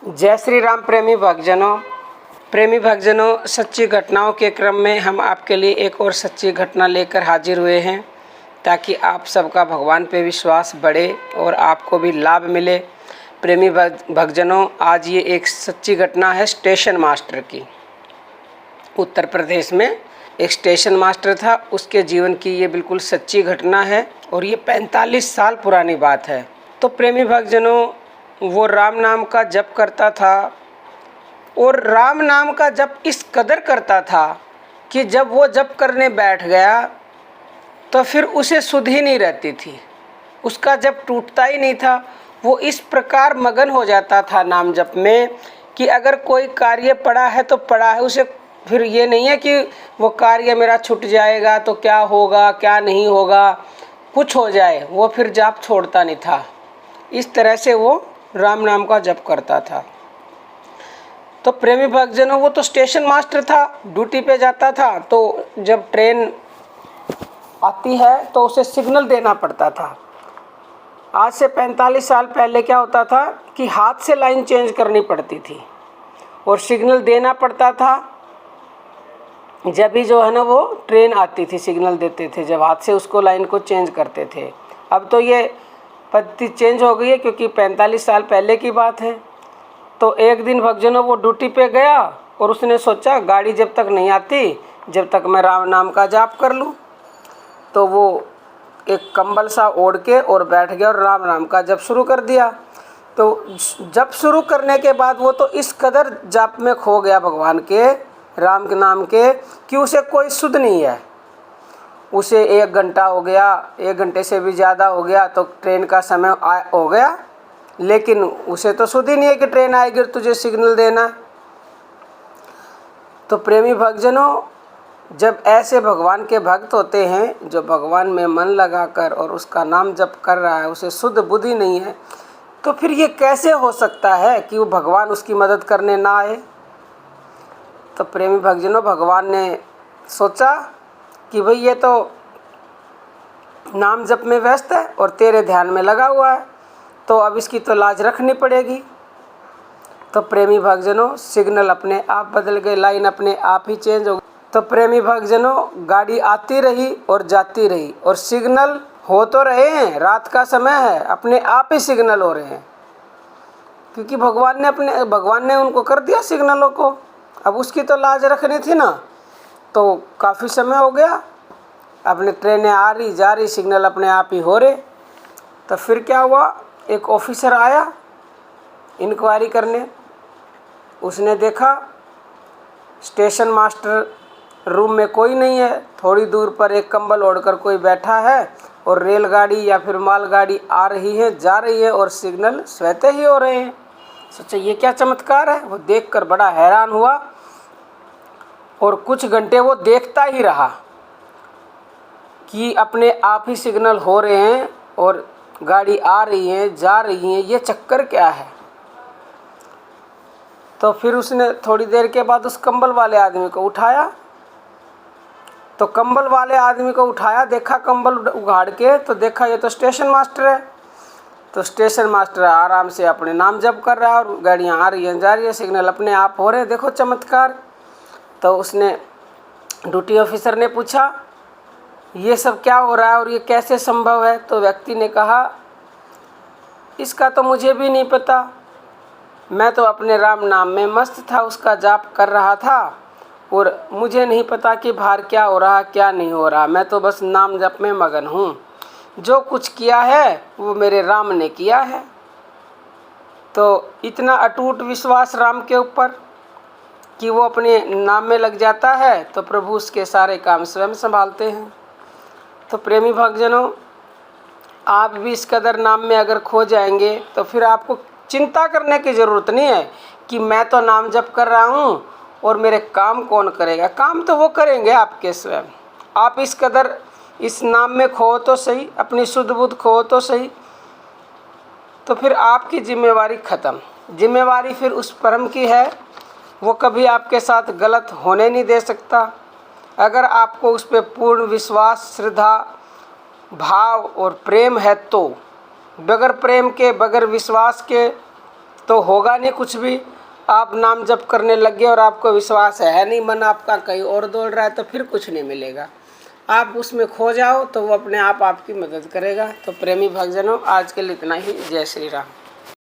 जय श्री राम प्रेमी भक्तजनों, सच्ची घटनाओं के क्रम में हम आपके लिए एक और सच्ची घटना लेकर हाजिर हुए हैं ताकि आप सबका भगवान पे विश्वास बढ़े और आपको भी लाभ मिले। प्रेमी भक्तजनों, आज ये एक सच्ची घटना है स्टेशन मास्टर की। उत्तर प्रदेश में एक स्टेशन मास्टर था, उसके जीवन की ये बिल्कुल सच्ची घटना है और ये 45 साल पुरानी बात है। तो प्रेमी भक्तजनों, वो राम नाम का जप करता था और राम नाम का जप इस कदर करता था कि जब वो जप करने बैठ गया तो फिर उसे सुध ही नहीं रहती थी, उसका जप टूटता ही नहीं था। वो इस प्रकार मगन हो जाता था नाम जप में कि अगर कोई कार्य पड़ा है तो पड़ा है, उसे फिर ये नहीं है कि वो कार्य मेरा छूट जाएगा तो क्या होगा क्या नहीं होगा, कुछ हो जाए, वो फिर जाप छोड़ता नहीं था। इस तरह से वो राम नाम का जप करता था। तो प्रेमी भक्तजनों, वो तो स्टेशन मास्टर था, ड्यूटी पे जाता था, तो जब ट्रेन आती है तो उसे सिग्नल देना पड़ता था। आज से 45 साल पहले क्या होता था कि हाथ से लाइन चेंज करनी पड़ती थी और सिग्नल देना पड़ता था। जब भी जो है ना वो ट्रेन आती थी सिग्नल देते थे, जब हाथ से उसको लाइन को चेंज करते थे। अब तो ये पद्धति चेंज हो गई है क्योंकि 45 साल पहले की बात है। तो एक दिन भक्तजनों वो ड्यूटी पे गया और उसने सोचा गाड़ी जब तक नहीं आती जब तक मैं राम नाम का जाप कर लूँ। तो वो एक कंबल सा ओढ़ के और बैठ गया और राम नाम का जप शुरू कर दिया। तो जप शुरू करने के बाद वो तो इस कदर जाप में खो गया भगवान के राम के नाम के कि उसे कोई सुध नहीं है। उसे 1 घंटा हो गया, 1 घंटे से भी ज़्यादा हो गया, तो ट्रेन का समय हो गया, लेकिन उसे तो सुध ही नहीं है कि ट्रेन आएगी और तुझे सिग्नल देना। तो प्रेमी भक्तजनों, जब ऐसे भगवान के भक्त होते हैं जो भगवान में मन लगाकर और उसका नाम जप कर रहा है, उसे शुद्ध बुद्धि नहीं है, तो फिर ये कैसे हो सकता है कि वो भगवान उसकी मदद करने ना आए। तो प्रेमी भक्तजनों, भगवान ने सोचा कि भाई ये तो नाम जप में व्यस्त है और तेरे ध्यान में लगा हुआ है, तो अब इसकी तो लाज रखनी पड़ेगी। तो प्रेमी भक्तजनों, सिग्नल अपने आप बदल गए, लाइन अपने आप ही चेंज हो गई। तो प्रेमी भक्तजनों, गाड़ी आती रही और जाती रही और सिग्नल हो तो रहे हैं, रात का समय है, अपने आप ही सिग्नल हो रहे हैं क्योंकि भगवान ने उनको कर दिया सिग्नलों को। अब उसकी तो लाज रखनी थी ना। तो काफ़ी समय हो गया, अपने ट्रेनें आ रही जा रही, सिग्नल अपने आप ही हो रहे। तो फिर क्या हुआ, एक ऑफिसर आया इंक्वायरी करने। उसने देखा स्टेशन मास्टर रूम में कोई नहीं है, थोड़ी दूर पर एक कंबल ओढ़कर कोई बैठा है और रेलगाड़ी या फिर मालगाड़ी आ रही है जा रही है और सिग्नल स्वतः ही हो रहे हैं। सोचा ये क्या चमत्कार है। वो देखकर बड़ा हैरान हुआ और कुछ घंटे वो देखता ही रहा कि अपने आप ही सिग्नल हो रहे हैं और गाड़ी आ रही है जा रही है, ये चक्कर क्या है। तो फिर उसने थोड़ी देर के बाद उस कंबल वाले आदमी को उठाया। तो कंबल वाले आदमी को उठाया, देखा कंबल उगाड़ के, तो देखा ये तो स्टेशन मास्टर है। तो स्टेशन मास्टर आराम से अपने नाम जप कर रहा है और गाड़ियाँ आ रही हैं जा रही है, सिग्नल अपने आप हो रहे हैं, देखो चमत्कार। तो उसने ड्यूटी ऑफिसर ने पूछा ये सब क्या हो रहा है और ये कैसे संभव है। तो व्यक्ति ने कहा इसका तो मुझे भी नहीं पता, मैं तो अपने राम नाम में मस्त था, उसका जाप कर रहा था और मुझे नहीं पता कि बाहर क्या हो रहा क्या नहीं हो रहा, मैं तो बस नाम जप में मगन हूँ। जो कुछ किया है वो मेरे राम ने किया है। तो इतना अटूट विश्वास राम के ऊपर कि वो अपने नाम में लग जाता है तो प्रभु उसके सारे काम स्वयं संभालते हैं। तो प्रेमी भक्तजनों, आप भी इस कदर नाम में अगर खो जाएंगे तो फिर आपको चिंता करने की ज़रूरत नहीं है कि मैं तो नाम जप कर रहा हूँ और मेरे काम कौन करेगा। काम तो वो करेंगे आपके स्वयं। आप इस कदर इस नाम में खो तो सही, अपनी शुद्ध बुद्ध खो तो सही, तो फिर आपकी जिम्मेवारी ख़त्म। जिम्मेवारी फिर उस परम की है, वो कभी आपके साथ गलत होने नहीं दे सकता। अगर आपको उस पर पूर्ण विश्वास, श्रद्धा, भाव और प्रेम है तो बगैर प्रेम के, बगैर विश्वास के तो होगा नहीं कुछ भी। आप नाम जप करने लग गए और आपको विश्वास है नहीं, मन आपका कहीं और दौड़ रहा है, तो फिर कुछ नहीं मिलेगा। आप उसमें खो जाओ तो वो अपने आप आपकी मदद करेगा। तो प्रेमी भक्तजनों, आज के लिए इतना ही। जय श्री राम।